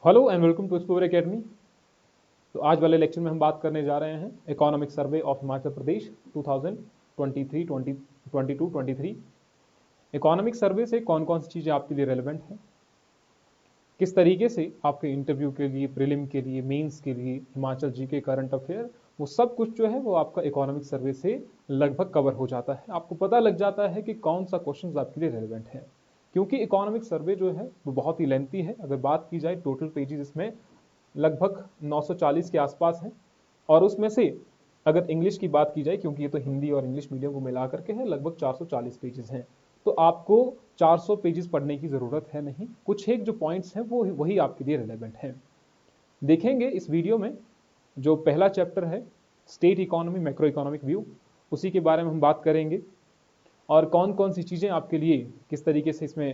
Hello and welcome to Explore Academy. तो आज वाले लेक्चर में हम बात करने जा रहे हैं economic survey of Himachal Pradesh 2023 economic survey से कौन कौन सी चीज़ें आपके लिए रेलेवेंट हैं, किस तरीके से आपके इंटरव्यू के लिए, प्रीलिम के लिए, मेंस के लिए, हिमाचल जी के करंट अफेयर, वो सब कुछ जो है वो आपका इकोनॉमिक सर्वे से लगभग कवर हो जाता है। आपको पता लग जाता है कि कौन सा क्वेश्चन आपके लिए रेलेवेंट है, क्योंकि इकोनॉमिक सर्वे जो है वो बहुत ही लेंथी है। अगर बात की जाए टोटल पेजेस इसमें लगभग 940 के आसपास हैं, और उसमें से अगर इंग्लिश की बात की जाए, क्योंकि ये तो हिंदी और इंग्लिश मीडियम को मिला करके है, लगभग 440 पेजेस हैं। तो आपको 400 पेजेस पढ़ने की ज़रूरत है नहीं, कुछ एक जो पॉइंट्स हैं वो वही आपके लिए रिलेवेंट हैं। देखेंगे इस वीडियो में जो पहला चैप्टर है state economy macro economic view, उसी के बारे में हम बात करेंगे और कौन कौन सी चीज़ें आपके लिए, किस तरीके से इसमें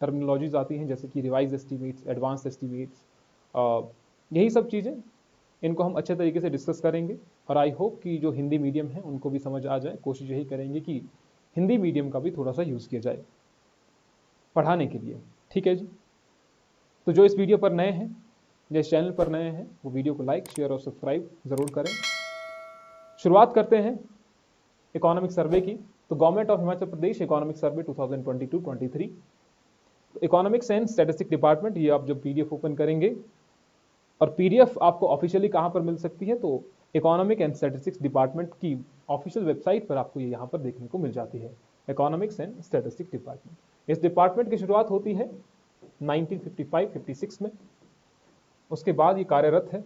टर्मिनोलॉजीज आती हैं, जैसे कि रिवाइज एस्टीमेट्स, एडवांस एस्टीमेट्स, यही सब चीज़ें, इनको हम अच्छे तरीके से डिस्कस करेंगे। और आई होप कि जो हिंदी मीडियम है उनको भी समझ आ जाए। कोशिश यही करेंगे कि हिंदी मीडियम का भी थोड़ा सा यूज़ किया जाए पढ़ाने के लिए। ठीक है जी। तो जो इस वीडियो पर नए हैं या इस चैनल पर नए हैं, वो वीडियो को लाइक, शेयर और सब्सक्राइब ज़रूर करें। शुरुआत करते हैं इकोनॉमिक सर्वे की। तो government of Himachal Pradesh economic survey 2022-23, economics and statistic department, ये आप जब पीडीएफ ओपन करेंगे, और पीडीएफ आपको ऑफिशियली कहाँ पर मिल सकती है, तो इकोनॉमिक एंड स्टैटिस्टिक्स डिपार्टमेंट की ऑफिशियल वेबसाइट पर आपको ये यहाँ पर देखने को मिल जाती है, इकोनॉमिक्स एंड स्टैटिस्टिक्स डिपार्टमेंट। इस डिपार्टमेंट की शुरुआत होती है 1955-56 में, उसके बाद ये कार्यरत है।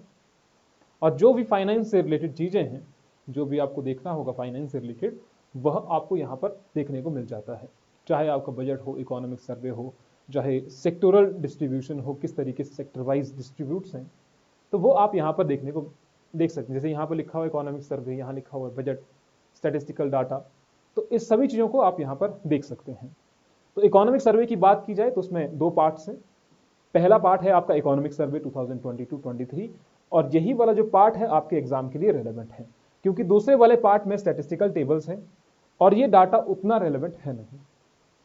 और जो भी फाइनेंस से रिलेटेड चीज़ें हैं, जो भी आपको देखना होगा फाइनेंस से रिलेटेड, वह आपको यहाँ पर देखने को मिल जाता है। चाहे आपका बजट हो, इकोनॉमिक सर्वे हो, चाहे सेक्टोरल डिस्ट्रीब्यूशन हो, किस तरीके से सेक्टर वाइज डिस्ट्रीब्यूट्स हैं, तो वो आप यहाँ पर देख सकते हैं। जैसे यहाँ पर लिखा हुआ इकोनॉमिक सर्वे, यहाँ लिखा हुआ बजट, स्टैटिस्टिकल डाटा, तो इस सभी चीज़ों को आप यहाँ पर देख सकते हैं। तो इकोनॉमिक सर्वे की बात की जाए तो उसमें दो पार्ट्स हैं। पहला पार्ट है आपका इकोनॉमिक सर्वे 2022-23, और यही वाला जो पार्ट है आपके एग्जाम के लिए रेलेवेंट है, क्योंकि दूसरे वाले पार्ट में स्टैटिस्टिकल टेबल्स हैं और ये डाटा उतना रेलेवेंट है नहीं,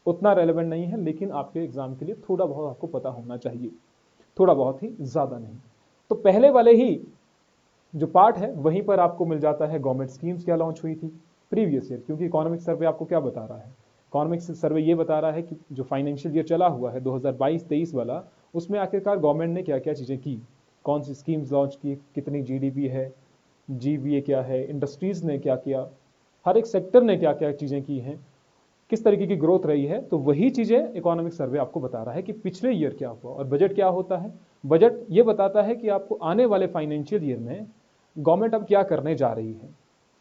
उतना रेलेवेंट नहीं है, लेकिन आपके एग्जाम के लिए थोड़ा बहुत आपको पता होना चाहिए, थोड़ा बहुत ही ज़्यादा नहीं। तो पहले वाले ही जो पार्ट है वहीं पर आपको मिल जाता है गवर्नमेंट स्कीम्स क्या लॉन्च हुई थी प्रीवियस ईयर, क्योंकि इकोनॉमिक सर्वे आपको क्या बता रहा है, इकोनॉमिक सर्वे ये बता रहा है कि जो फाइनेंशियल ईयर चला हुआ है 2022-23 वाला, उसमें आखिरकार गवर्नमेंट ने क्या क्या चीज़ें की, कौन सी स्कीम्स लॉन्च की, कितनी जीडीपी है, जीवीए क्या है, इंडस्ट्रीज़ ने क्या किया, हर एक सेक्टर ने क्या क्या चीज़ें की हैं, किस तरीके की ग्रोथ रही है। तो वही चीज़ें इकोनॉमिक सर्वे आपको बता रहा है कि पिछले ईयर क्या हुआ। और बजट क्या होता है, बजट ये बताता है कि आपको आने वाले फाइनेंशियल ईयर में गवर्नमेंट अब क्या करने जा रही है।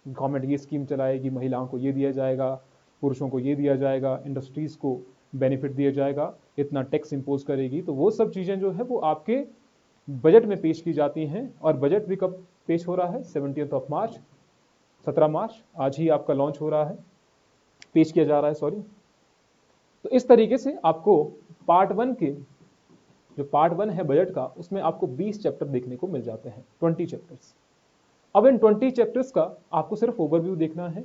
गवर्नमेंट ये स्कीम चलाएगी, महिलाओं को ये दिया जाएगा, पुरुषों को ये दिया जाएगा, इंडस्ट्रीज़ को बेनिफिट दिया जाएगा, इतना टैक्स इम्पोज करेगी। तो वो सब चीज़ें जो है वो आपके बजट में पेश की जाती हैं। और बजट भी कब पेश हो रहा है, 17 मार्च, 17 मार्च, आज ही आपका लॉन्च हो रहा है, पेश किया जा रहा है, सॉरी। तो इस तरीके से आपको पार्ट वन के, जो पार्ट वन है बजट का, उसमें आपको 20 चैप्टर देखने को मिल जाते हैं, 20 चैप्टर्स। अब इन 20 चैप्टर्स का आपको सिर्फ ओवरव्यू देखना है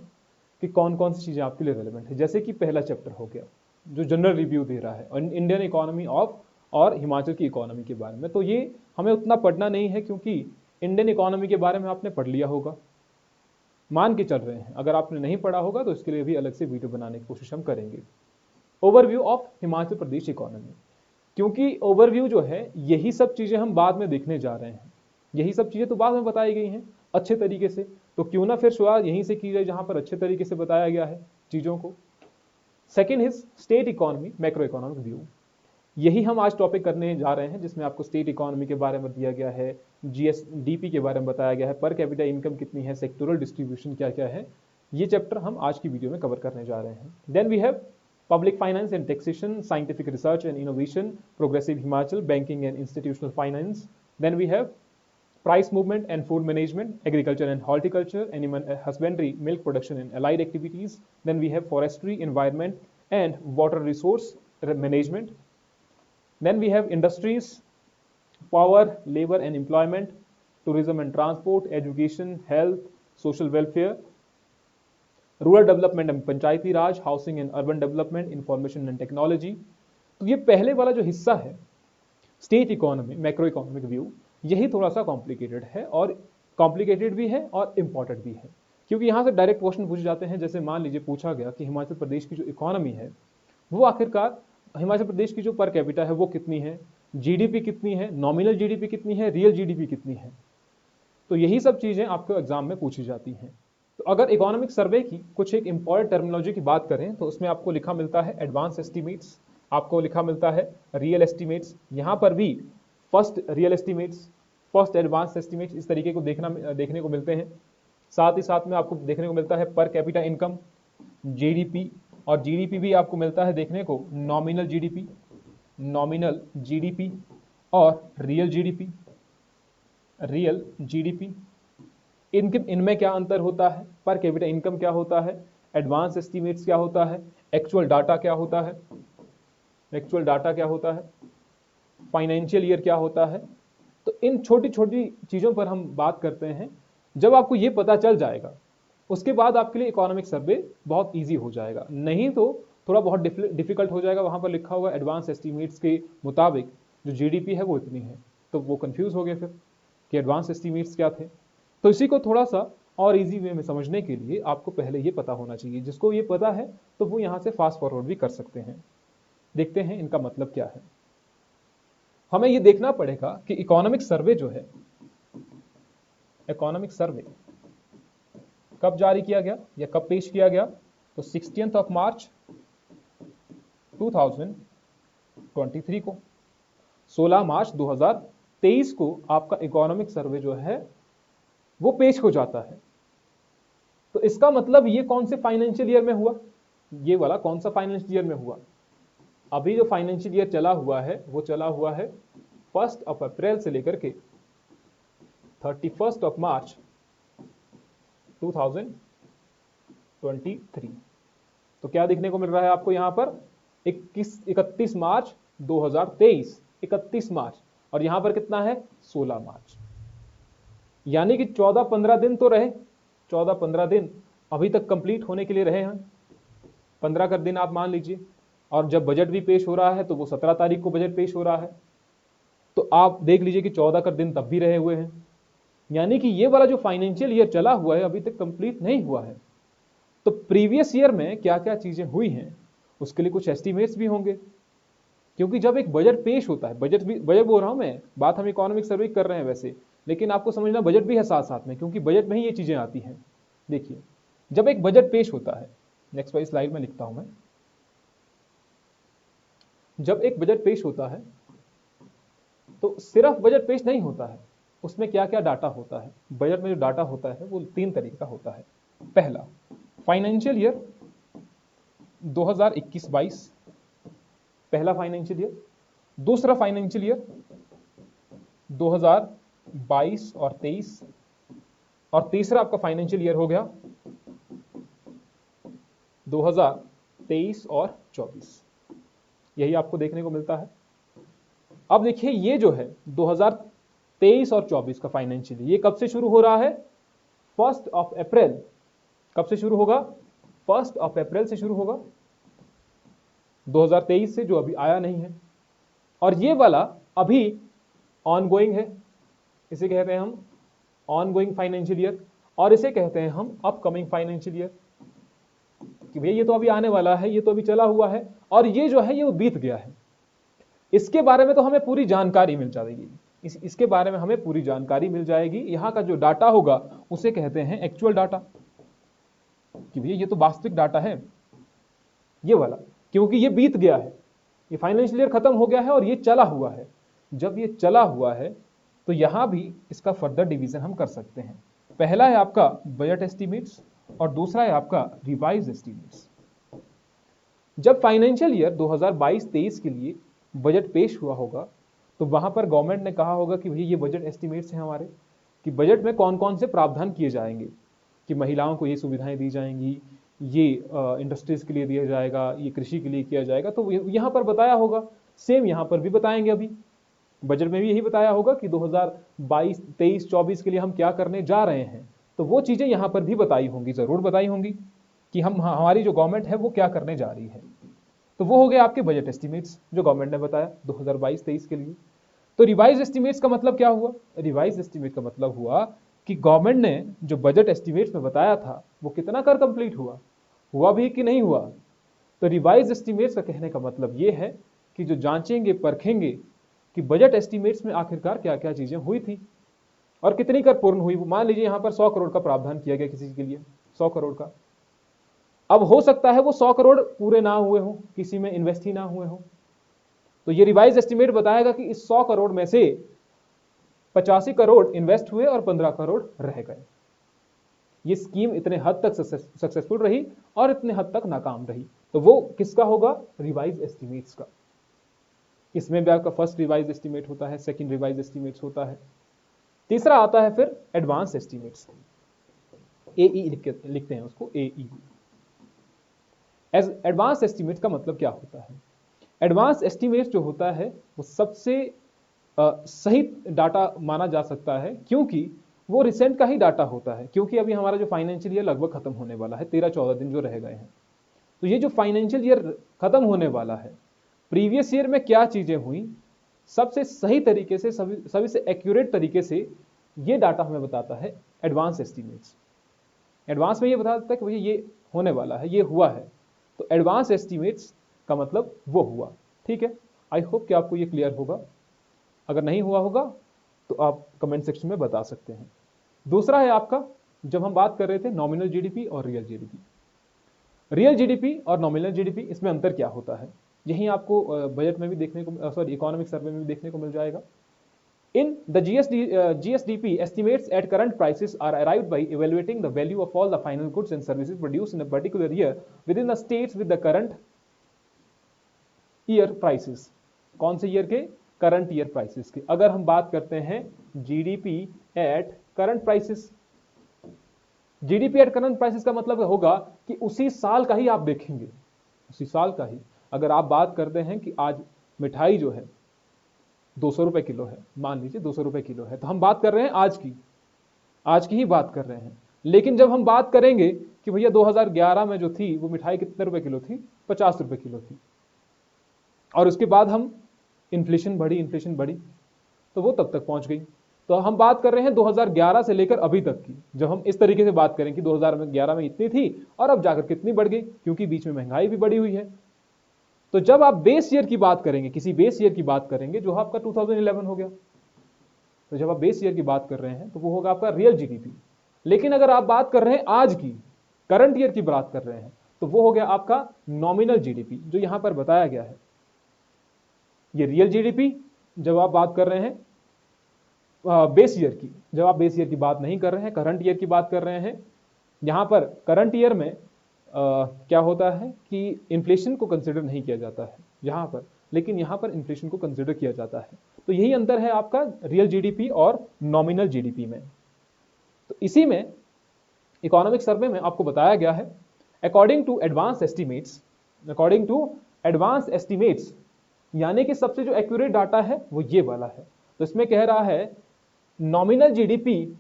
कि कौन कौन सी चीज़ें आपके लिए रेलेवेंट है। जैसे कि पहला चैप्टर हो गया जो जनरल रिव्यू दे रहा है इंडियन इकोनॉमी ऑफ और हिमाचल की इकोनॉमी के बारे में, तो ये हमें उतना पढ़ना नहीं है, क्योंकि इंडियन इकोनॉमी के बारे में आपने पढ़ लिया होगा, मान के चल रहे हैं। अगर आपने नहीं पढ़ा होगा तो इसके लिए भी अलग से वीडियो बनाने की कोशिश हम करेंगे। Overview of Himachal Pradesh economy, क्योंकि ओवरव्यू जो है यही सब चीज़ें हम बाद में देखने जा रहे हैं, यही सब चीज़ें तो बाद में बताई गई हैं अच्छे तरीके से, तो क्यों ना फिर शुरुआत यहीं से की जाए जहां पर अच्छे तरीके से बताया गया है चीज़ों को। Second is state economy macro economic view, यही हम आज टॉपिक करने जा रहे हैं, जिसमें आपको स्टेट इकोनॉमी के बारे में दिया गया है, जीएसडीपी के बारे में बताया गया है, पर कैपिटा इनकम कितनी है, सेक्टोरल डिस्ट्रीब्यूशन क्या क्या है। ये चैप्टर हम आज की वीडियो में कवर करने जा रहे हैं। Then we have public finance and taxation, scientific research and innovation, progressive Himachal, banking and institutional finance. Then we have price movement and food management, agriculture and horticulture, animal husbandry, milk production and allied activities. Then we have forestry, environment and water resource management. Then we have industries, power, labor and employment, tourism and transport, education, health, social welfare, rural development and panchayati raj, housing and urban development, information and technology. तो ये पहले वाला जो हिस्सा है state economy, macro economic view, यही थोड़ा सा कॉम्प्लिकेटेड है, और कॉम्प्लिकेटेड भी है और इम्पॉर्टेंट भी है, क्योंकि यहाँ से डायरेक्ट क्वेश्चन पूछे जाते हैं। जैसे मान लीजिए पूछा गया कि हिमाचल प्रदेश की जो इकोनॉमी है वो आखिरकार, हिमाचल प्रदेश की जो पर कैपिटा है वो कितनी है, जीडीपी कितनी है, नॉमिनल जीडीपी कितनी है, रियल जीडीपी कितनी है। तो यही सब चीज़ें आपको एग्जाम में पूछी जाती हैं। तो अगर इकोनॉमिक सर्वे की कुछ एक इंपॉर्टेंट टर्मिनोलॉजी की बात करें तो उसमें आपको लिखा मिलता है एडवांस एस्टीमेट्स, आपको लिखा मिलता है रियल एस्टीमेट्स, यहाँ पर भी first real estimates, first advance estimates, इस तरीके को देखने को मिलते हैं। साथ ही साथ में आपको देखने को मिलता है पर कैपिटा इनकम, जीडीपी, और जीडीपी भी आपको मिलता है देखने को नॉमिनल जीडीपी, नॉमिनल जीडीपी और रियल जीडीपी, रियल जीडीपी। इनमें क्या अंतर होता है, पर कैपिटा इनकम क्या होता है, एडवांस एस्टीमेट्स क्या होता है, एक्चुअल डाटा क्या होता है, एक्चुअल डाटा क्या होता है, फाइनेंशियल ईयर क्या होता है। तो इन छोटी छोटी चीज़ों पर हम बात करते हैं। जब आपको ये पता चल जाएगा उसके बाद आपके लिए इकोनॉमिक सर्वे बहुत इजी हो जाएगा, नहीं तो थोड़ा बहुत डिफिकल्ट हो जाएगा। वहाँ पर लिखा हुआ एडवांस एस्टीमेट्स के मुताबिक जो जीडीपी है वो इतनी है, तो वो कंफ्यूज हो गए फिर कि एडवांस एस्टीमेट्स क्या थे। तो इसी को थोड़ा सा और इजी वे में समझने के लिए आपको पहले ये पता होना चाहिए। जिसको ये पता है तो वो यहाँ से फास्ट फॉरवर्ड भी कर सकते हैं। देखते हैं इनका मतलब क्या है। हमें ये देखना पड़ेगा कि इकोनॉमिक सर्वे जो है, इकोनॉमिक सर्वे कब जारी किया गया या कब पेश किया गया, तो 16 मार्च 2023 को, 16 मार्च 2023 को आपका इकोनॉमिक सर्वे जो है वो पेश हो जाता है। तो इसका मतलब ये कौन से फाइनेंशियल ईयर में हुआ, ये वाला कौन सा फाइनेंशियल ईयर में हुआ। अभी जो फाइनेंशियल ईयर चला हुआ है वो चला हुआ है 1 अप्रैल से लेकर के 31 मार्च 2023। तो क्या देखने को मिल रहा है आपको यहाँ पर 31 मार्च 2023, 31 मार्च, और यहाँ पर कितना है 16 मार्च, यानी कि 14-15 दिन तो रहे, 14-15 दिन अभी तक कंप्लीट होने के लिए रहे हैं, 15 का दिन आप मान लीजिए। और जब बजट भी पेश हो रहा है तो वो 17 तारीख को बजट पेश हो रहा है, तो आप देख लीजिए कि 14 का दिन तब भी रहे हुए हैं, यानी कि ये वाला जो फाइनेंशियल ईयर चला हुआ है अभी तक कंप्लीट नहीं हुआ है। तो प्रीवियस ईयर में क्या क्या चीजें हुई हैं उसके लिए कुछ एस्टिमेट्स भी होंगे, क्योंकि जब एक बजट पेश होता है, बजट बोल रहा हूं मैं, बात हम इकोनॉमिक सर्वे कर रहे हैं वैसे, लेकिन आपको समझना बजट भी है साथ साथ में, क्योंकि बजट में ही ये चीजें आती हैं। देखिए जब एक बजट पेश होता है, नेक्स्ट वाली स्लाइड में लिखता हूं मैं, जब एक बजट पेश होता है तो सिर्फ बजट पेश नहीं होता है, उसमें क्या क्या डाटा होता है। बजट में जो डाटा होता है वो 3 तरीके का होता है। पहला फाइनेंशियल ईयर 2021-22, पहला फाइनेंशियल ईयर। दूसरा फाइनेंशियल ईयर 2022 और 23, और तीसरा आपका फाइनेंशियल ईयर हो गया 2023 और 24। यही आपको देखने को मिलता है। अब देखिए ये जो है 2023 और 24 का फाइनेंशियल, ये कब से शुरू हो रहा है, 1 अप्रैल। कब से शुरू होगा, 1 अप्रैल से शुरू होगा 2023 से, जो अभी आया नहीं है। और ये वाला अभी ऑनगोइंग है, इसे कहते हैं हम ऑनगोइंग फाइनेंशियल ईयर, और इसे कहते हैं हम अपकमिंग फाइनेंशियल ईयर, कि भैया ये तो अभी आने वाला है, ये तो अभी चला हुआ है, और ये जो है ये वो बीत गया है। इसके बारे में तो हमें पूरी जानकारी मिल जाएगी, इसके बारे में हमें पूरी जानकारी मिल जाएगी। यहाँ का जो डाटा होगा उसे कहते हैं एक्चुअल डाटा, कि भैया ये तो वास्तविक डाटा है ये वाला, क्योंकि ये बीत गया है, ये फाइनेंशियल ईयर खत्म हो गया है और ये चला हुआ है। जब ये चला हुआ है तो यहां भी इसका फर्दर डिवीजन हम कर सकते हैं। पहला है आपका बजट एस्टीमेट्स और दूसरा है आपका रिवाइज एस्टीमेट्स। जब फाइनेंशियल ईयर 2022-23 के लिए बजट पेश हुआ होगा तो वहां पर गवर्नमेंट ने कहा होगा कि भैया ये बजट एस्टीमेट्स हैं हमारे, कि बजट में कौन कौन से प्रावधान किए जाएंगे, कि महिलाओं को ये सुविधाएं दी जाएंगी, ये इंडस्ट्रीज के लिए दिया जाएगा, ये कृषि के लिए किया जाएगा। तो यहाँ पर बताया होगा, सेम यहाँ पर भी बताएंगे। अभी बजट में भी यही बताया होगा कि 2022, 23, 24 के लिए हम क्या करने जा रहे हैं। तो वो चीजें यहाँ पर भी बताई होंगी, जरूर बताई होंगी कि हमारी जो गवर्नमेंट है वो क्या करने जा रही है। तो वो हो गए आपके बजट एस्टिमेट्स जो गवर्नमेंट ने बताया 2022-23 के लिए। तो रिवाइज एस्टिमेट्स का मतलब क्या हुआ? रिवाइज एस्टिमेट का मतलब हुआ कि गवर्नमेंट ने जो बजट एस्टिमेट्स में बताया था वो कितना कर कंप्लीट हुआ भी कि नहीं हुआ। तो रिवाइज एस्टिमेट्स का कहने का मतलब ये है कि जो जांचेंगे परखेंगे कि बजट एस्टिमेट्स में आखिरकार क्या क्या चीजें हुई थी और कितनी कर पूर्ण हुई। मान लीजिए यहां पर 100 करोड़ का प्रावधान किया गया किसी के लिए, 100 करोड़ का। अब हो सकता है वो 100 करोड़ पूरे ना हुए हो, किसी में इन्वेस्ट ही ना हुए हो। तो ये रिवाइज एस्टिमेट बताएगा कि इस 100 करोड़ में से 85 करोड़ इन्वेस्ट हुए और 15 करोड़ रह गए। ये स्कीम इतने हद तक सक्सेसफुल रही और इतने हद तक नाकाम रही। तो वो किसका होगा? रिवाइज एस्टिमेट्स का। इसमें भी आपका फर्स्ट रिवाइज एस्टिमेट होता है, सेकंड रिवाइज एस्टिमेट्स होता है, तीसरा आता है फिर एडवांस एस्टिमेट्स। एई लिखते हैं उसको, एई। एडवांस एस्टिमेट का मतलब क्या होता है? एडवांस एस्टिमेट जो होता है वो सबसे सही डाटा माना जा सकता है, क्योंकि वो रिसेंट का ही डाटा होता है। क्योंकि अभी हमारा जो फाइनेंशियल ईयर लगभग खत्म होने वाला है, 13-14 दिन जो रह गए हैं। तो ये जो फाइनेंशियल ईयर खत्म होने वाला है, प्रीवियस ईयर में क्या चीजें हुई, सबसे सही तरीके से, सभी से एक्यूरेट तरीके से ये डाटा हमें बताता है एडवांस एस्टिमेट्स। एडवांस में ये बता देता है कि भैया ये होने वाला है, ये हुआ है। तो एडवांस एस्टिमेट्स का मतलब वो हुआ। ठीक है, आई होप कि आपको ये क्लियर होगा। अगर नहीं हुआ होगा तो आप कमेंट सेक्शन में बता सकते हैं। दूसरा है आपका, जब हम बात कर रहे थे नॉमिनल जीडीपी और रियल जीडीपी। रियल जीडीपी और नॉमिनल जीडीपी, इसमें अंतर क्या होता है? यही आपको बजट में भी देखने को, सॉरी, इकोनॉमिक सर्वे में भी देखने को मिल जाएगा। In the GSDP estimates at current prices are arrived by evaluating the value of all the final goods and services produced in a particular year within the states with the current year prices। कौन से year के? Current year prices के। अगर हम बात करते हैं GDP at current prices, GDP at current prices का मतलब होगा कि उसी साल का ही आप देखेंगे, उसी साल का ही। अगर आप बात करते हैं कि आज मिठाई जो है 200 रुपए किलो है, मान लीजिए 200 रुपए किलो है, तो हम बात कर रहे हैं आज की ही बात कर रहे हैं। लेकिन जब हम बात करेंगे कि भैया 2011 में जो थी वो मिठाई कितने रुपए किलो थी? 50 रुपए किलो थी। और उसके बाद हम इन्फ्लेशन बढ़ी तो वो तब तक पहुंच गई। तो हम बात कर रहे हैं 2011 से लेकर अभी तक की। जब हम इस तरीके से बात करें कि 2011 में इतनी थी और अब जाकर कितनी बढ़ गई, क्योंकि बीच में महंगाई भी बढ़ी हुई है। तो जब आप बेस ईयर की बात करेंगे, किसी बेस ईयर की बात करेंगे जो आपका 2011 हो गया, तो जब आप बेस ईयर की बात कर रहे हैं तो वो होगा आपका रियल जीडीपी। लेकिन अगर आप बात कर रहे हैं आज की, करंट ईयर की बात कर रहे हैं, तो वो हो गया आपका नॉमिनल जीडीपी, जो यहां पर बताया गया है। ये रियल जीडीपी जब आप बात कर रहे हैं बेस ईयर की, जब आप बेस ईयर की बात नहीं कर रहे हैं, करंट ईयर की बात कर रहे हैं। यहां पर करंट ईयर में क्या होता है कि इन्फ्लेशन को कंसिडर नहीं किया जाता है यहां पर, लेकिन यहां पर इन्फ्लेशन को कंसिडर किया जाता है। तो यही अंतर है आपका रियल जीडीपी और नॉमिनल जीडीपी में। तो इसी में इकोनॉमिक सर्वे में आपको बताया गया है अकॉर्डिंग टू एडवांस एस्टिमेट्स, यानी कि सबसे जो एक्यूरेट डाटा है वो ये वाला है। तो इसमें कह रहा है nominal GDP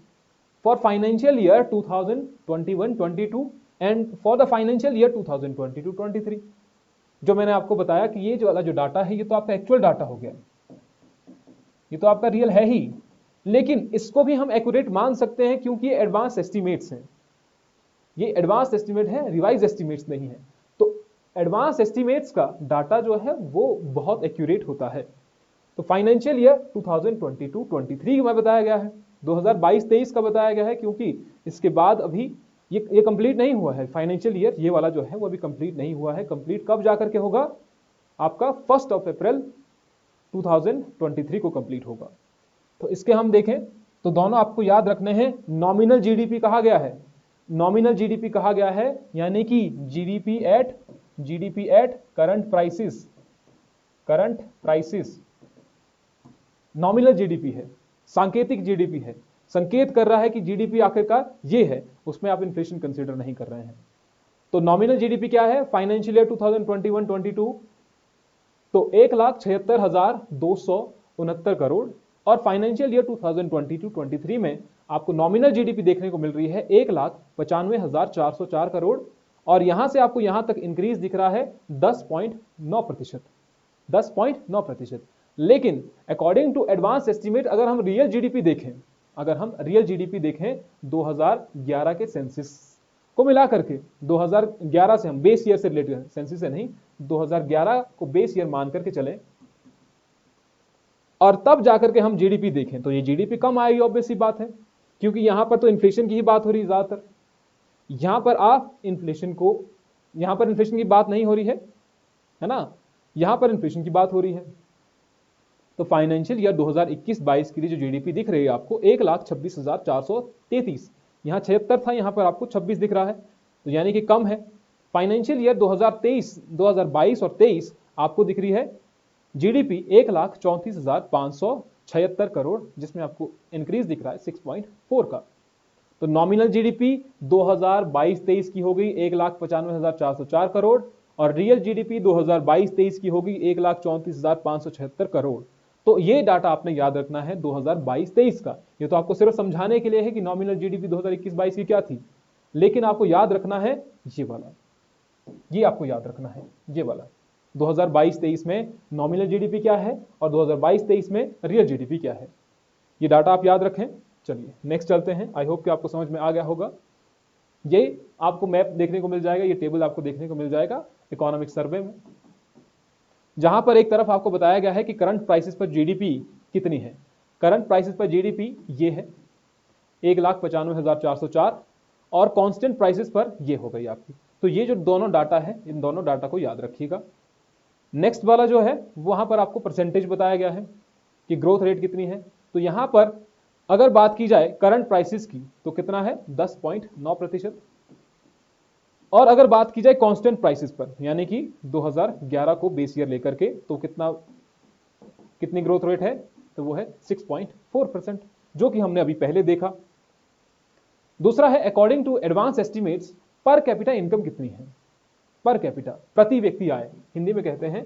for financial year 2021-22 and for the financial year 2022-23। जो मैंने आपको बताया कि ये जो वाला जो डाटा है ये तो आपका एक्चुअल डाटा हो गया, ये तो आपका रियल है ही, लेकिन इसको भी हम एक्यूरेट मान सकते हैं क्योंकि ये एडवांस एस्टिमेट्स हैं। ये एडवांस एस्टिमेट है, रिवाइज एस्टिमेट्स नहीं है। तो एडवांस एस्टिमेट्स का डाटा जो है वो बहुत एक्यूरेट होता है। तो फाइनेंशियल ईयर 2022-23 में बताया गया है, 2022-23 का बताया गया है, क्योंकि इसके बाद अभी ये कंप्लीट नहीं हुआ है फाइनेंशियल ईयर, ये वाला जो है वो अभी कंप्लीट नहीं हुआ है। कंप्लीट कब जाकर के होगा? आपका 1 अप्रैल 2023 को कंप्लीट होगा। तो इसके हम देखें तो दोनों आपको याद रखने हैं। नॉमिनल जीडीपी कहा गया है, नॉमिनल जीडीपी कहा गया है, यानी कि GDP at current prices nominal GDP है, सांकेतिक जीडीपी है, संकेत कर रहा है कि जीडीपी आखिरकार ये है, उसमें आप इन्फ्लेशन कंसीडर नहीं कर रहे हैं। तो नॉमिनल जीडीपी क्या है फाइनेंशियल ईयर 2021-22? तो 1,76,269 करोड़, और फाइनेंशियल ईयर 2022-23 में आपको नॉमिनल जीडीपी देखने को मिल रही है 1,95,404 करोड़, और यहां से आपको यहां तक इंक्रीज दिख रहा है 10.9%। लेकिन अकॉर्डिंग टू एडवांस एस्टिमेट अगर हम रियल जीडीपी देखें, 2011 के सेंसिस को मिला करके, 2011 से हम बेस ईयर से रिलेटेड, सेंसिस से नहीं, 2011 को बेस ईयर मान करके चलें और तब जाकर के हम जीडीपी देखें तो ये जीडीपी कम आएगी, ऑब्वियस सी बात है, क्योंकि यहां पर तो इन्फ्लेशन की ही बात हो रही है ज्यादातर। यहां पर इन्फ्लेशन की बात नहीं हो रही है ना, यहां पर इन्फ्लेशन की बात हो रही है। तो फाइनेंशियल ईयर 2021-22 के लिए जो जीडीपी दिख रही है आपको 1,26,433, यहां 76 था, यहां पर आपको 26 दिख रहा है, तो यानी कि कम है। फाइनेंशियल ईयर 2022 और 23 आपको दिख रही है जीडीपी 1,34,576 करोड़, जिसमें आपको इंक्रीज दिख रहा है 6.4 का। तो नॉमिनल जीडीपी 2022-23 की हो गई 1,95,404 करोड़ और रियल जीडीपी 2022-23 की होगी 1,34,576 करोड़। तो ये डाटा आपने याद रखना है 2022-23 का। ये तो आपको सिर्फ समझाने के लिए है कि नॉमिनल जीडीपी 2021-22 की क्या थी, लेकिन आपको याद रखना है ये वाला, ये आपको याद रखना है ये वाला 2022-23 में नॉमिनल जीडीपी क्या है और 2022-23 में रियल जीडीपी क्या है। ये डाटा आप याद रखें। चलिए नेक्स्ट चलते हैं। आई होप कि आपको समझ में आ गया होगा। ये आपको मैप देखने को मिल जाएगा, ये टेबल आपको देखने को मिल जाएगा इकोनॉमिक सर्वे में, जहां पर एक तरफ आपको बताया गया है कि करंट प्राइसेस पर जीडीपी कितनी है। करंट प्राइसेस पर जीडीपी ये है 1,95,404 और कांस्टेंट प्राइसेस पर ये हो गई आपकी। तो ये जो दोनों डाटा है, इन दोनों डाटा को याद रखिएगा। नेक्स्ट वाला जो है वहां पर आपको परसेंटेज बताया गया है कि ग्रोथ रेट कितनी है। तो यहां पर अगर बात की जाए करंट प्राइसेस की तो कितना है 10.9%, और अगर बात की जाए कांस्टेंट प्राइसेस पर यानी कि 2011 को बेस ईयर लेकर के तो कितनी ग्रोथ रेट है, तो वो है 6.4%, जो कि हमने अभी पहले देखा। दूसरा है according to advance estimates per capita income कितनी है। पर कैपिटा प्रति व्यक्ति आय, हिंदी में कहते हैं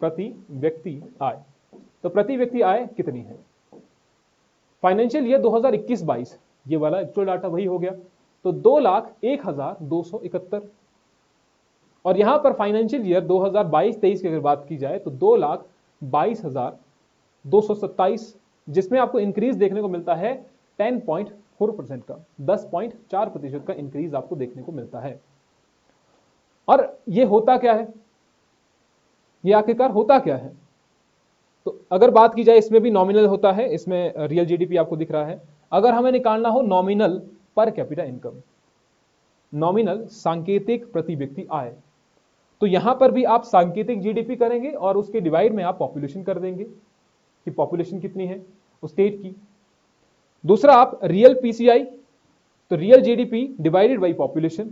प्रति व्यक्ति आय। तो प्रति व्यक्ति आय कितनी है फाइनेंशियल ईयर 2021-22, ये वाला एक्चुअल डाटा वही हो गया, तो 2,01,271। और यहां पर फाइनेंशियल ईयर 2022-23 की अगर बात की जाए तो 2,22,227, जिसमें आपको इंक्रीज देखने को मिलता है 10.4% का, 10.4% का इंक्रीज आपको देखने को मिलता है। और ये होता क्या है, ये आखिरकार होता क्या है, तो अगर बात की जाए इसमें भी नॉमिनल होता है, इसमें रियल जीडीपी आपको दिख रहा है। अगर हमें निकालना हो नॉमिनल पर कैपिटा इनकम, नॉमिनल सांकेतिक प्रति व्यक्ति आय, तो यहां पर भी आप सांकेतिक जीडीपी करेंगे और उसके डिवाइड में आप पॉपुलेशन कर देंगे कि पॉपुलेशन कितनी है उस स्टेट की। दूसरा आप रियल पीसीआई, तो real GDP divided by population,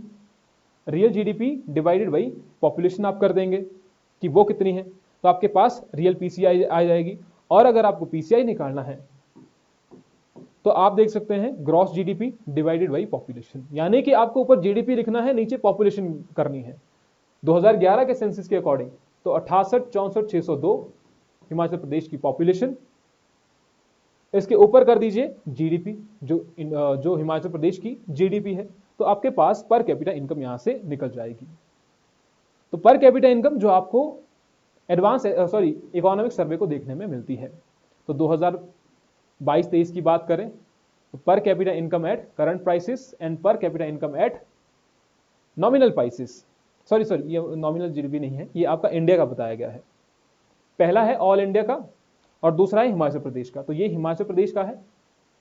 real GDP divided by population आप कर देंगे कि वो कितनी है, तो आपके पास रियल पीसीआई आ जाएगी। और अगर आपको पीसीआई निकालना है तो आप देख सकते हैं gross GDP divided by population, यानी कि आपको ऊपर जीडीपी लिखना है, नीचे पॉपुलेशन करनी है। 2011 के सेंसस के अकॉर्डिंग तो 68,64,602 हिमाचल प्रदेश की पॉपुलेशन, इसके ऊपर कर दीजिए जीडीपी जो हिमाचल प्रदेश की जीडीपी है, तो आपके पास पर कैपिटा इनकम यहां से निकल जाएगी। तो पर कैपिटा इनकम जो आपको इकोनॉमिक सर्वे को देखने में मिलती है। तो 2022-23 की बात करें तो पर capita income eight current prices and पर capita income eight nominal prices, ये नॉमिनल जीडीपी नहीं है, ये आपका इंडिया का बताया गया है। पहला है ऑल इंडिया का और दूसरा है हिमाचल प्रदेश का, तो ये हिमाचल प्रदेश का है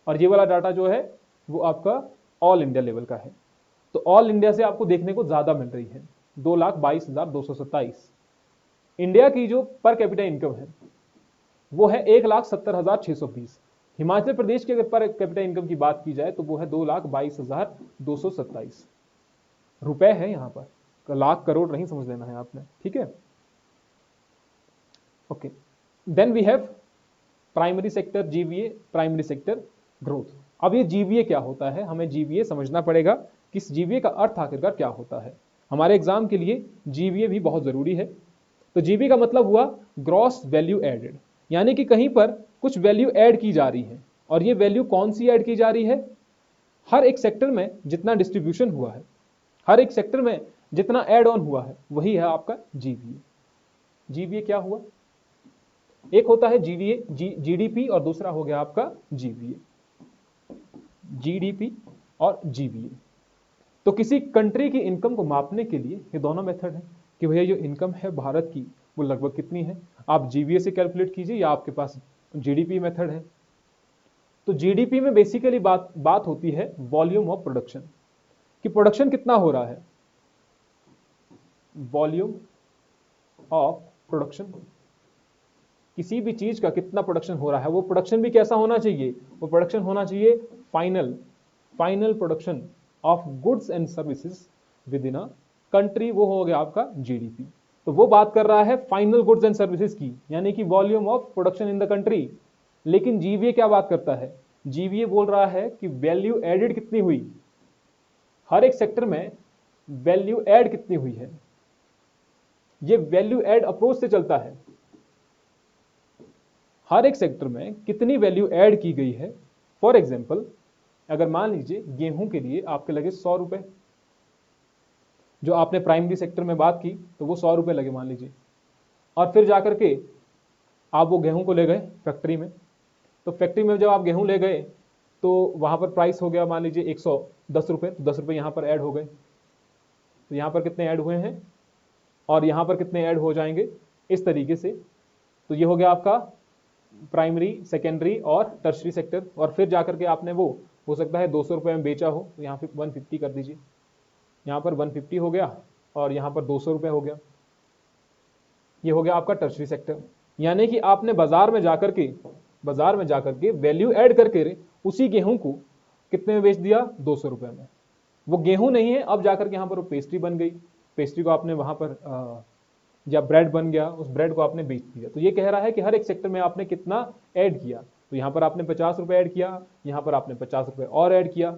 और ये वाला डाटा जो है वो आपका ऑल इंडिया लेवल का है। तो ऑल इंडिया से आपको देखने को ज्यादा मिल रही है 2,22,227। इंडिया की जो पर कैपिटा इनकम है वो है 1,70,620। हिमाचल प्रदेश की अगर पर कैपिटा इनकम की बात की जाए तो वो है 2,22,227 रुपए है, यहां पर लाख करोड़ नहीं समझ लेना है आपने, ठीक है। Okay, then we have primary sector GVA, primary sector growth. अब ये जीवीए क्या होता है, हमें जीवीए समझना पड़ेगा कि इस जीवीए का अर्थ आखिरकार क्या होता है। हमारे एग्जाम के लिए जीवीए भी बहुत जरूरी है। तो जीवीए का मतलब हुआ ग्रॉस वैल्यू एडेड, यानी कि कहीं पर कुछ वैल्यू ऐड की जा रही है, और ये वैल्यू कौन सी ऐड की जा रही है, हर एक सेक्टर में जितना डिस्ट्रीब्यूशन हुआ है, हर एक सेक्टर में जितना ऐड ऑन हुआ है, वही है आपका जीवीए। जीवीए क्या हुआ, एक होता है जीडीपी और दूसरा हो गया आपका जीवीए। जीडीपी और जीवीए। तो किसी कंट्री की इनकम को मापने के लिए ये दोनों मेथड है कि भैया जो इनकम है भारत की वो लगभग कितनी है, आप जीवीए से कैलकुलेट कीजिए या आपके पास जीडीपी मेथड है। तो जीडीपी में बेसिकली बात होती है वॉल्यूम ऑफ प्रोडक्शन, कि प्रोडक्शन कितना हो रहा है, वॉल्यूम ऑफ प्रोडक्शन, किसी भी चीज का कितना प्रोडक्शन हो रहा है। वो प्रोडक्शन भी कैसा होना चाहिए, वो प्रोडक्शन होना चाहिए final production of goods and services with in a country, वो हो गया आपका जीडीपी। तो वो बात कर रहा है फाइनल गुड्स एंड सर्विसेज की, यानी कि volume of production in the country. लेकिन जीवीए क्या बात करता है, जीवीए बोल रहा है कि वैल्यू एडेड कितनी हुई, हर एक सेक्टर में वैल्यू एड कितनी हुई है। ये वैल्यू एड अप्रोच से चलता है, हर एक सेक्टर में कितनी वैल्यू ऐड की गई है। फॉर एग्जाम्पल अगर मान लीजिए गेहूं के लिए आपके लगे 100 रुपए, जो आपने प्राइमरी सेक्टर में बात की तो वो 100 रुपए लगे मान लीजिए, और फिर जाकर के आप वो गेहूं को ले गए फैक्ट्री में। तो फैक्ट्री में जब आप गेहूं ले गए तो वहां पर प्राइस हो गया मान लीजिए 110 रुपए, तो 10 रुपए यहां पर ऐड हो गए। तो यहां पर कितने ऐड हुए हैं और यहां पर कितने ऐड हो जाएंगे, इस तरीके से। तो ये हो गया आपका प्राइमरी, सेकेंडरी और टर्शरी सेक्टर। और फिर जाकर के आपने वो हो सकता है 200 रुपए में बेचा हो, तो यहाँ पे 150 कर दीजिए, यहाँ पर 150 हो गया और यहाँ पर 200 रुपए हो गया। ये हो गया आपका टर्शरी सेक्टर। यानी कि आपने बाजार में जाकर के वैल्यू ऐड करके उसी गेहूं को कितने में बेच दिया, 200 रुपए में। वो गेहूं नहीं है, अब जाकर के यहाँ पर वो पेस्ट्री बन गई, पेस्ट्री को आपने वहां पर या ब्रेड बन गया, उस ब्रेड को आपने बेच दिया। तो ये कह रहा है कि हर एक सेक्टर में आपने कितना ऐड किया। तो यहां पर आपने 50 रुपए ऐड किया, यहां पर आपने 50 रुपए और ऐड किया।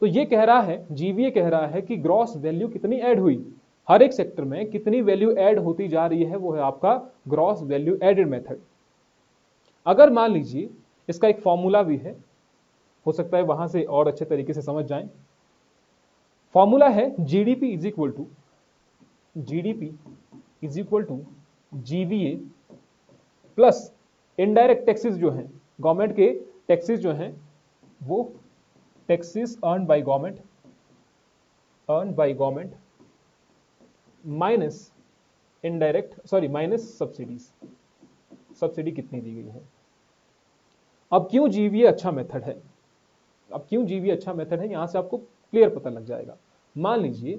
तो ये कह रहा है, जीवीए कह रहा है कि ग्रॉस वैल्यू कितनी ऐड हुई, हर एक सेक्टर में कितनी वैल्यू ऐड होती जा रही है, वो है आपका ग्रॉस वैल्यू एडेड मेथड। अगर मान लीजिए इसका एक फॉर्मूला भी है, हो सकता है वहां से और अच्छे तरीके से समझ जाएं। फॉर्मूला है GDP is equal to GVA plus indirect taxes जो हैं, गवर्नमेंट के टैक्सेस जो हैं, वो taxes earn by government minus subsidies, subsidy कितनी दी गई है। अब क्यों जीवीए अच्छा मेथड है, यहां से आपको क्लियर पता लग जाएगा। मान लीजिए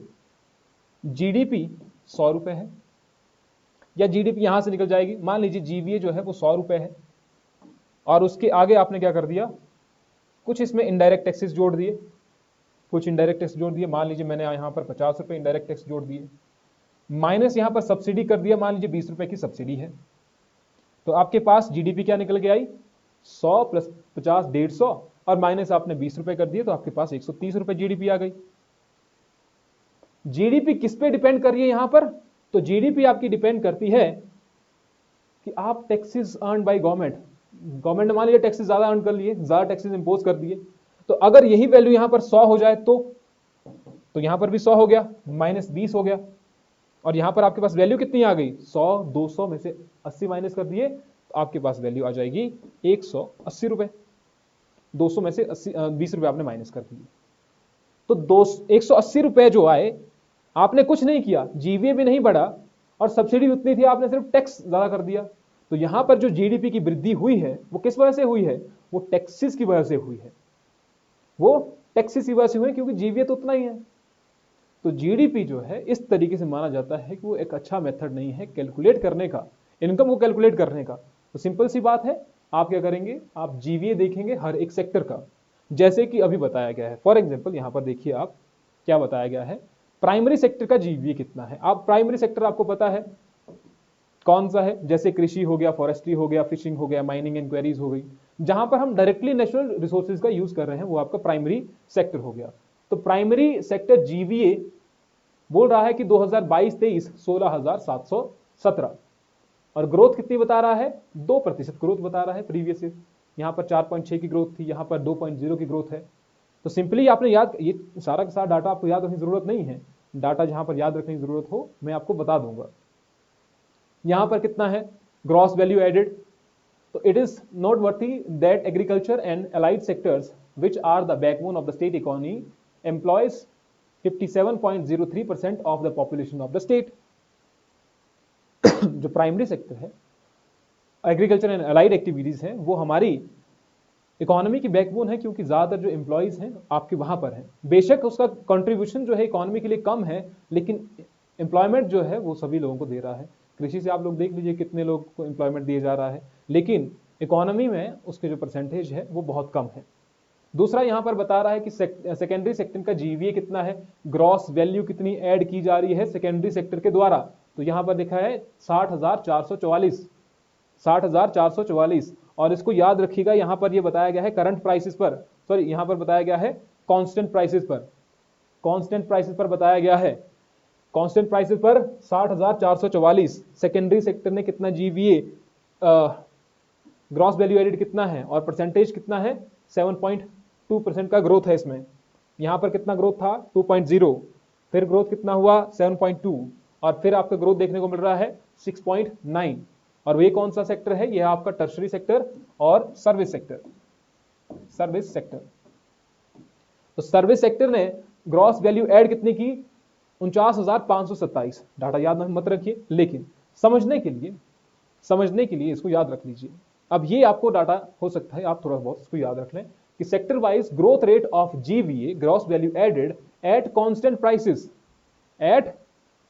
जीडीपी 100 रुपए है, या जीडीपी यहां से निकल जाएगी। मान लीजिए जीवीए जो है वो 100 रुपए है, और उसके आगे आपने क्या कर दिया, कुछ इसमें इनडायरेक्ट टैक्सेस जोड़ दिए, मान लीजिए मैंने यहां पर 50 रुपए इनडायरेक्ट टैक्स जोड़ दिए, माइनस यहां पर सब्सिडी कर दिया, मान लीजिए 20 रुपए की सब्सिडी है। तो आपके पास जीडीपी क्या निकल के आई, 100 प्लस 50 150, और माइनस आपने 20 रुपए कर दिए, तो आपके पास 130 रुपए जीडीपी आ गई। जीडीपी किस पे डिपेंड कर रही है यहां पर, तो जीडीपी आपकी डिपेंड करती है कि आप टैक्सेस अर्न बाय गवर्नमेंट ने मान लीजिए टैक्सेस ज्यादा अर्न कर लिए, ज्यादा टैक्सेस इंपोज कर दिए। तो अगर यही वैल्यू यहां पर 100 हो जाए तो यहां पर भी 100 हो गया, माइनस 20 हो गया, और यहां पर आपके पास वैल्यू कितनी आ गई, 100, 200 में से 80 माइनस कर दिए, तो आपके पास वैल्यू आ जाएगी 180 रुपए। 200 में से 20 रुपए आपने माइनस कर दिए, तो 180 रुपए जो आए, आपने कुछ नहीं किया, जीवीए भी नहीं बढ़ा और सब्सिडी उतनी थी, आपने सिर्फ टैक्स ज्यादा कर दिया। तो यहां पर जो जीडीपी की वृद्धि हुई है वो किस वजह से हुई है, वो टैक्सेस की वजह से हुई है, क्योंकि जीवीए तो उतना ही है। तो जीडीपी जो है इस तरीके से माना जाता है कि वो एक अच्छा मेथड नहीं है कैलकुलेट करने का, इनकम को कैलकुलेट करने का। तो सिंपल सी बात है, आप क्या करेंगे, आप जीवीए देखेंगे हर एक सेक्टर का, जैसे कि अभी बताया गया है। फॉर एग्जाम्पल यहां पर देखिए आप क्या बताया गया है, प्राइमरी सेक्टर का जीवीए कितना है। आप प्राइमरी सेक्टर आपको पता है कौन सा है, जैसे कृषि हो गया, फॉरेस्ट्री हो गया, फिशिंग हो गया, माइनिंग एंड क्वेरीज हो गई, जहां पर हम डायरेक्टली नेचुरल रिसोर्सेज का यूज कर रहे हैं, वो आपका प्राइमरी सेक्टर हो गया। तो प्राइमरी सेक्टर जीवीए बोल रहा है कि 2022-23 16,717, और ग्रोथ कितनी बता रहा है, 2% ग्रोथ बता रहा है प्रीवियस ईयर। यहां पर 4.6 की ग्रोथ थी, यहां पर 2.0 की ग्रोथ है। तो सिंपली आपने याद, ये सारा का सारा डाटा आपको याद रखने की जरूरत नहीं है, डाटा जहां पर याद रखने की जरूरत हो मैं आपको बता दूंगा। यहां पर कितना है, ग्रॉस वैल्यू एडेड, तो it is noteworthy that agriculture and allied sectors which are the backbone of the state economy employs 57.03% of the population of the state. जो प्राइमरी सेक्टर है, एग्रीकल्चर एंड अलाइड एक्टिविटीज है, वो हमारी economy की backbone है, क्योंकि ज्यादातर जो एम्प्लॉयज हैं आपके वहां पर हैं। बेशक उसका कंट्रीब्यूशन जो है इकोनॉमी के लिए कम है, लेकिन एम्प्लॉयमेंट जो है वो सभी लोगों को दे रहा है। कृषि से आप लोग देख लीजिए कितने लोग को एम्प्लॉयमेंट दिया जा रहा है, लेकिन इकोनॉमी में उसके जो परसेंटेज है वो बहुत कम है। दूसरा यहां पर बता रहा है कि सेकेंडरी सेक्टर का जीवीए कितना है, ग्रॉस वैल्यू कितनी ऐड की जा रही है सेकेंडरी सेक्टर के द्वारा, तो यहां पर लिखा है 60,444, और इसको याद रखिएगा, यहां पर ये बताया गया है करंट प्राइसेस पर, सॉरी यहां पर बताया गया है कांस्टेंट प्राइसेस पर, कांस्टेंट प्राइसेस पर बताया गया है, कांस्टेंट प्राइसेस पर 60,444। सेकेंडरी सेक्टर ने कितना जीवीए, ग्रॉस वैल्यू एडेड कितना है, और परसेंटेज कितना है, 7.2% का ग्रोथ है इसमें। यहां पर कितना ग्रोथ था, 2.0, फिर ग्रोथ कितना हुआ 7.2, और फिर आपका ग्रोथ देखने को मिल रहा है 6.9। और ये कौन सा सेक्टर है, ये आपका टर्शरी सेक्टर और सर्विस सेक्टर, सर्विस सेक्टर। तो सर्विस सेक्टर ने ग्रॉस वैल्यू ऐड कितनी की, 49,527। डाटा याद मत रखिए, लेकिन समझने के लिए इसको याद रख लीजिए। अब ये आपको डाटा हो सकता है आप थोड़ा बहुत इसको याद रख लें कि sector wise growth rate of GVA, gross value added at constant prices, at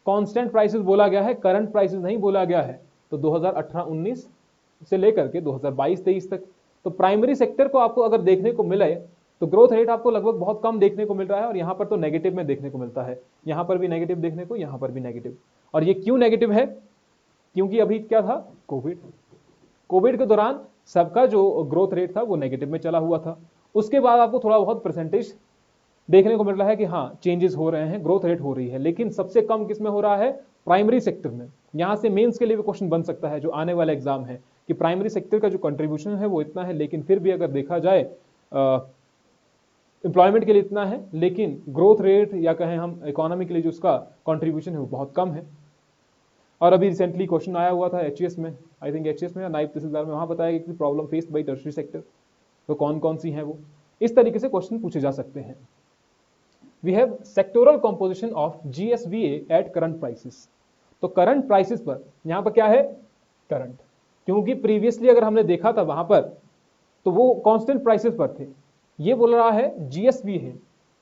constant prices बोला गया है, करंट प्राइसेस नहीं बोला गया है। तो 2018-19 से लेकर के 2022-23 तक, तो प्राइमरी सेक्टर को आपको अगर देखने को मिले तो ग्रोथ रेट आपको लगभग बहुत कम देखने को मिल रहा है, और यहां पर तो नेगेटिव में देखने को मिलता है, यहां पर भी नेगेटिव देखने को, यहां पर भी नेगेटिव। और ये क्यों नेगेटिव है, क्योंकि अभी क्या था, कोविड के दौरान सबका जो ग्रोथ रेट था वो नेगेटिव में चला हुआ था। उसके बाद आपको थोड़ा बहुत परसेंटेज देखने को मिल रहा है कि हाँ चेंजेस हो रहे हैं, ग्रोथ रेट हो रही है, लेकिन सबसे कम किसमें हो रहा है, प्राइमरी सेक्टर में। यहां से मेंस के लिए भी क्वेश्चन बन सकता है जो आने वाला एग्जाम है, कि प्राइमरी सेक्टर का जो कंट्रीब्यूशन है वो इतना है, लेकिन फिर भी अगर देखा जाए एम्प्लॉयमेंट के लिए इतना है, लेकिन ग्रोथ रेट या कहें हम इकोनॉमी के लिए जो उसका कंट्रीब्यूशन है वो बहुत कम है। और अभी रिसेंटली क्वेश्चन आया हुआ था एचईएस में, आई थिंक एचईएस में या नायब तहसीलदार में, वहां बताया गया कि problem faced by tertiary sector, तो कौन कौन सी हैं वो, इस तरीके से क्वेश्चन पूछे जा सकते हैं। We have sectoral composition of GSVA at current prices. तो करंट प्राइसेस पर यहां पर क्या है, करंट, क्योंकि प्रीवियसली अगर हमने देखा था वहां पर तो वो कांस्टेंट प्राइसेस पर थे, ये बोल रहा है जीएसवी है,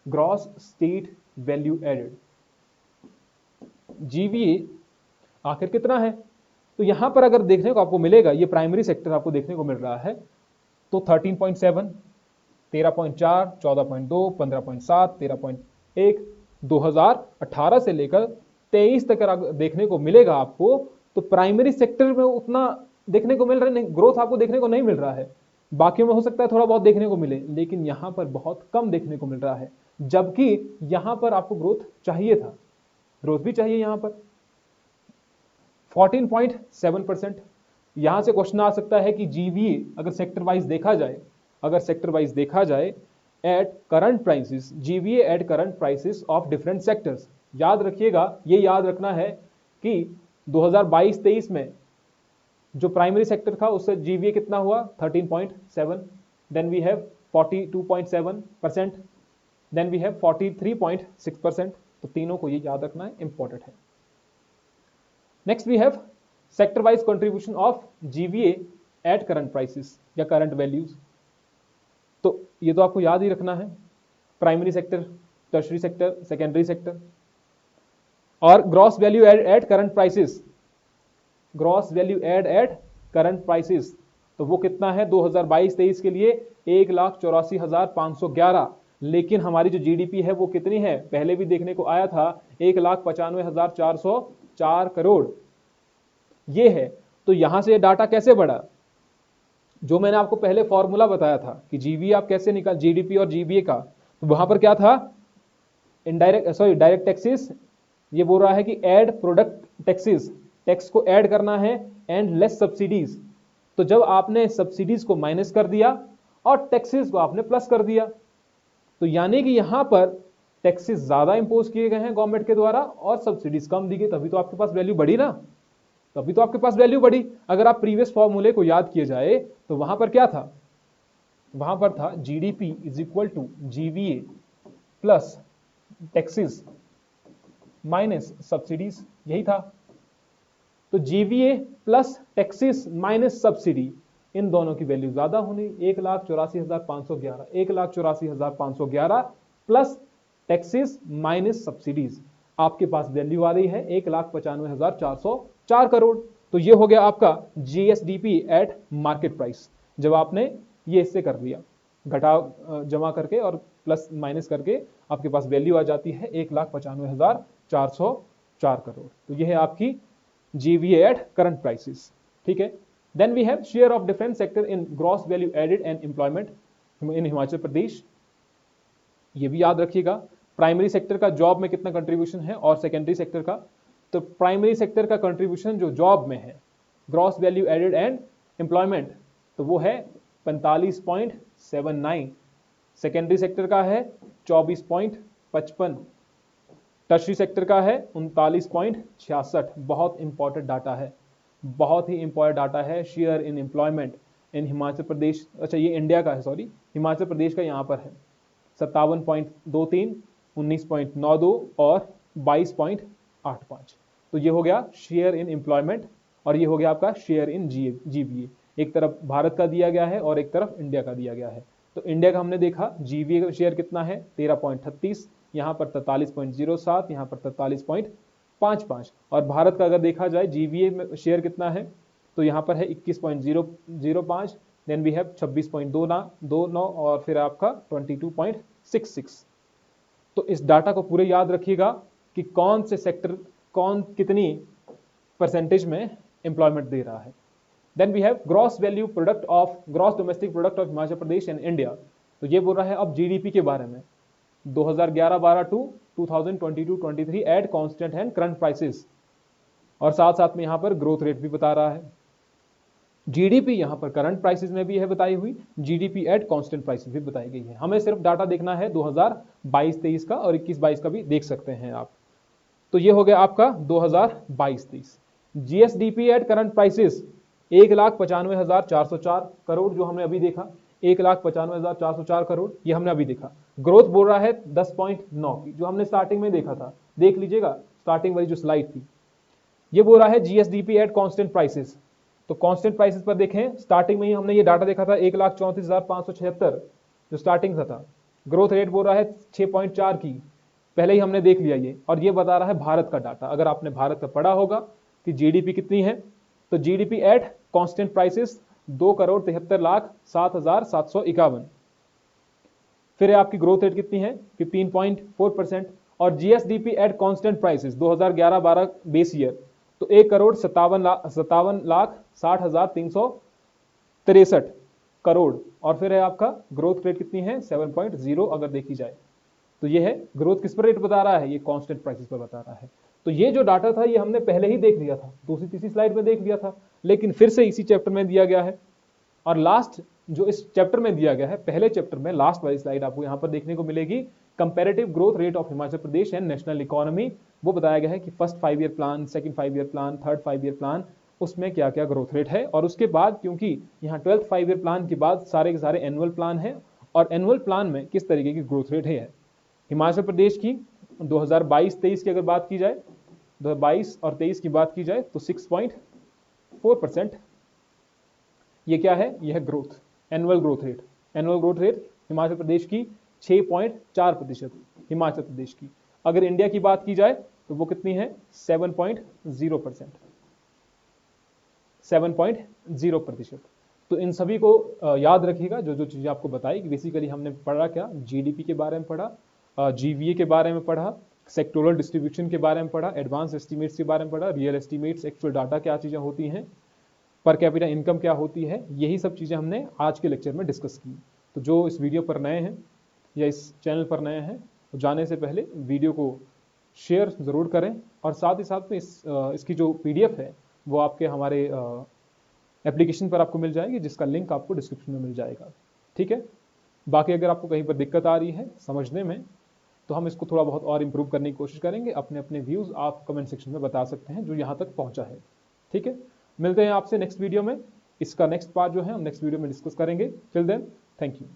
gross state value added. GVA आखिर कितना है, तो यहां पर अगर देखने को आपको मिलेगा, ये प्राइमरी सेक्टर आपको देखने को मिल रहा है, तो 13.7, 13.4, 14.2, 15.7, 13.1, 2018 से लेकर 23 तक अगर देखने को मिलेगा आपको, तो प्राइमरी सेक्टर में उतना देखने को मिल रहा है, ग्रोथ आपको देखने को नहीं मिल रहा है। बाकियों में हो सकता है थोड़ा बहुत देखने को मिले, लेकिन यहां पर बहुत कम देखने को मिल रहा है, जबकि यहां पर आपको ग्रोथ चाहिए था, ग्रोथ भी चाहिए यहां पर 14.7%। यहां से क्वेश्चन आ सकता है कि जीवीए अगर सेक्टर वाइज देखा जाए, eight current prices, GVA at current prices of different sectors. याद रखिएगा, ये याद रखना है कि 2022-23 में जो प्राइमरी सेक्टर था उससे जीवीए कितना हुआ, 13.7, then we have 42.7%, then we have 43.6%। तो तीनों को ये याद रखना इंपॉर्टेंट है। Next we have sector wise contribution of GVA at current prices या करंट वैल्यूज। तो ये तो आपको याद ही रखना है, primary sector, tertiary sector, secondary sector, और gross value at current prices, gross value at current prices, तो वो कितना है 2022-23 के लिए 1,84,511। लेकिन हमारी जो जीडीपी है वो कितनी है, पहले भी देखने को आया था 1,95,404 करोड़, ये है। तो यहां से डाटा कैसे बढ़ा, जो मैंने आपको पहले फॉर्मूला बताया था कि जीबी आप कैसे निकाल, जीडीपी और जीबीए का, तो वहां पर क्या था, डायरेक्ट टैक्सेस, ये बोल रहा है कि ऐड प्रोडक्ट टैक्सेस, टैक्स को ऐड करना है, एंड लेस सब्सिडीज। तो जब आपने सब्सिडीज को माइनस कर दिया और टैक्सेस को आपने प्लस कर दिया, तो यानी कि यहां पर टैक्सेस ज्यादा इंपोज किए गए हैं गवर्नमेंट के द्वारा और सब्सिडीज कम दी गई, तभी तो आपके पास वैल्यू बढ़ी ना। तो अभी तो आपके पास वैल्यू बढ़ी। अगर आप प्रीवियस फॉर्मूले को याद किए जाए तो वहां पर क्या था, वहां पर था GDP is equal to GVA plus taxes minus subsidies, यही था। तो GVA plus taxes minus subsidy, इन दोनों की वैल्यू ज्यादा होनी, 1,84,511, 1,84,511 प्लस टैक्सेस माइनस सब्सिडीज, आपके पास वैल्यू आ रही है 1,95,404 करोड़। तो ये हो गया आपका जीएसडीपी एट मार्केट प्राइस। जब आपने ये इससे कर लिया, घटा जमा करके और प्लस माइनस करके आपके पास वैल्यू आ जाती है 1,95,404 करोड़। तो ये है आपकी GVA at current prices, ठीक है। Then we have share of defense sector in gross value added and employment in Himachal Pradesh. ये भी याद रखिएगा, प्राइमरी सेक्टर का जॉब में कितना कंट्रीब्यूशन है और सेकेंडरी सेक्टर का। तो प्राइमरी सेक्टर का कंट्रीब्यूशन जो जॉब में है, gross value added and employment, तो वो है 45.79। सेकेंडरी सेक्टर का है 24.55। टर्शरी सेक्टर का है 39.66। बहुत इंपॉर्टेंट डाटा है, बहुत ही इंपॉर्टेंट डाटा है। Share in employment in Himachal Pradesh, अच्छा ये इंडिया का है, सॉरी, हिमाचल प्रदेश का यहाँ पर है 57.23, 19.92 और 22.85। तो ये हो गया शेयर इन एम्प्लॉयमेंट और ये हो गया आपका शेयर इन जीवीए। एक तरफ भारत का दिया गया है और एक तरफ इंडिया का दिया गया है। तो इंडिया का हमने देखा जीवीए का शेयर कितना है 13.36, यहाँ पर 43.07, यहाँ पर 43.55। और भारत का अगर देखा जाए जीवीए में शेयर कितना है तो यहाँ पर है 21.005, देन वी हैव 26.29 और फिर आपका 22.66। तो इस डाटा को पूरे याद रखिएगा कि कौन से सेक्टर कौन कितनी परसेंटेज में एम्प्लॉयमेंट दे रहा है। Then we have gross value product of gross domestic product of Himachal Pradesh and India. तो ये बोल रहा है अब जीडीपी के बारे में 2011-12 to 2022-23 at constant and current prices, और साथ साथ में यहां पर ग्रोथ रेट भी बता रहा है। जीडीपी यहां पर करंट प्राइसेस में भी है बताई हुई, जीडीपी एट कांस्टेंट प्राइसेस भी बताई गई है। हमें सिर्फ डाटा देखना है 2022-23 का और 21-22 का भी देख सकते हैं आप। तो ये हो गया आपका 2022-23। GSDP eight current prices 1,95,404 crore जो हमने अभी देखा, 1,95,404 करोड़ ये हमने अभी देखा। ग्रोथ बोल रहा है 10.9 की, जो हमने स्टार्टिंग में देखा था, देख लीजिएगा स्टार्टिंग वाली जो स्लाइड थी। ये बोल रहा है जीएसडीपी एट कांस्टेंट प्राइसेस। तो कांस्टेंट प्राइसेस पर देखें, स्टार्टिंग में ही हमने ये डाटा देखा था 1,34,576 जो स्टार्टिंग था। ग्रोथ रेट बोल रहा है 6.4 की, पहले ही हमने देख लिया ये। और ये बता रहा है भारत का डाटा। अगर आपने भारत का पढ़ा होगा कि जीडीपी कितनी है, तो जीडीपी एट कांस्टेंट प्राइसेस 2,73,07,751। फिर आपकी ग्रोथ रेट कितनी है 15.4%। और GSDP eight constant prices 2011-12 base year तो 1,57,60,363 करोड़। और फिर है आपका ग्रोथ रेट कितनी है 7.0 अगर देखी जाए। तो ये है ग्रोथ किस पर रेट बता रहा है, ये कांस्टेंट प्राइसेस पर बता रहा है। तो ये जो डाटा था ये हमने पहले ही देख लिया था, दूसरी तीसरी स्लाइड में देख लिया था, लेकिन फिर से इसी चैप्टर में दिया गया है। और लास्ट जो इस चैप्टर में दिया गया है, पहले चैप्टर में लास्ट वाली स्लाइड आपको यहां पर देखने को मिलेगी, comparative growth rate of Himachal Pradesh and national economy. वो बताया गया है कि first 5 year plan, second 5 year plan, third 5 year plan, उसमें क्या क्या ग्रोथ रेट है। और उसके बाद क्योंकि यहाँ 12th 5 ईयर प्लान के बाद सारे के सारे एनुअल प्लान है, और एनुअल प्लान में किस तरीके की ग्रोथ रेट है हिमाचल प्रदेश की 2022-23 की अगर बात की जाए, 2022 और 23 की बात की जाए तो 6.4%। ये क्या है, यह growth annual growth rate. Annual growth rate Himachal Pradesh की 6.4%, हिमाचल प्रदेश की। अगर इंडिया की बात की जाए तो वो कितनी है 7.0%, 7.0%। तो इन सभी को याद रखिएगा, जो जो चीज़ें आपको बताई कि बेसिकली हमने पढ़ा क्या, जीडीपी के बारे में पढ़ा, जीवीए के बारे में पढ़ा, सेक्टोरल डिस्ट्रीब्यूशन के बारे में पढ़ा, एडवांस एस्टीमेट्स के बारे में पढ़ा, रियल एस्टीमेट्स, एक्चुअल डाटा क्या चीज़ें होती हैं, पर कैपिटा इनकम क्या होती है, यही सब चीज़ें हमने आज के लेक्चर में डिस्कस की। तो जो इस वीडियो पर नए हैं या इस चैनल पर नए हैं, तो जाने से पहले वीडियो को शेयर ज़रूर करें, और साथ ही साथ में इसकी जो PDF है वो आपके हमारे एप्लीकेशन पर आपको मिल जाएगी, जिसका लिंक आपको डिस्क्रिप्शन में मिल जाएगा। ठीक है, बाकी अगर आपको कहीं पर दिक्कत आ रही है समझने में, तो हम इसको थोड़ा बहुत और इम्प्रूव करने की कोशिश करेंगे। अपने अपने व्यूज़ आप कमेंट सेक्शन में बता सकते हैं जो यहाँ तक पहुँचा है। ठीक है, मिलते हैं आपसे नेक्स्ट वीडियो में। इसका नेक्स्ट पार्ट जो है हम नेक्स्ट वीडियो में डिस्कस करेंगे। Till then, thank you.